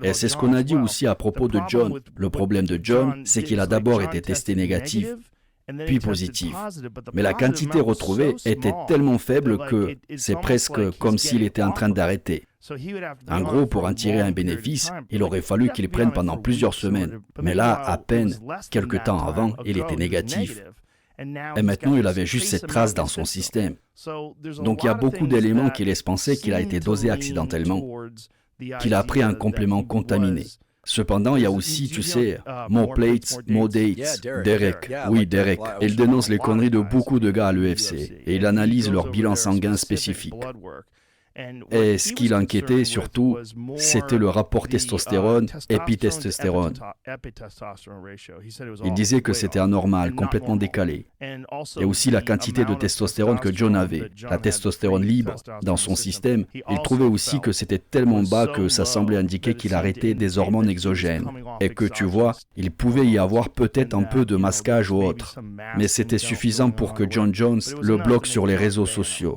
Et c'est ce qu'on a dit aussi à propos de John. Le problème de John, c'est qu'il a d'abord été testé négatif, puis positif. Mais la quantité retrouvée était tellement faible que c'est presque comme s'il était en train d'arrêter. En gros, pour en tirer un bénéfice, il aurait fallu qu'il prenne pendant plusieurs semaines. Mais là, à peine quelque temps avant, il était négatif. Et maintenant, il avait juste cette trace dans son système. Donc il y a beaucoup d'éléments qui laissent penser qu'il a été dosé accidentellement, qu'il a pris un complément contaminé. Cependant, il y a aussi, tu sais, more plates, more dates. Derek, oui, Derek. Il dénonce les conneries de beaucoup de gars à l'UFC et il analyse leur bilan sanguin spécifique. Et ce qui l'enquêtait surtout, c'était le rapport testostérone-épitestostérone. Il disait que c'était anormal, complètement décalé. Et aussi la quantité de testostérone que John avait, la testostérone libre dans son système, il trouvait aussi que c'était tellement bas que ça semblait indiquer qu'il arrêtait des hormones exogènes. Et que tu vois, il pouvait y avoir peut-être un peu de masquage ou autre. Mais c'était suffisant pour que John Jones le bloque sur les réseaux sociaux.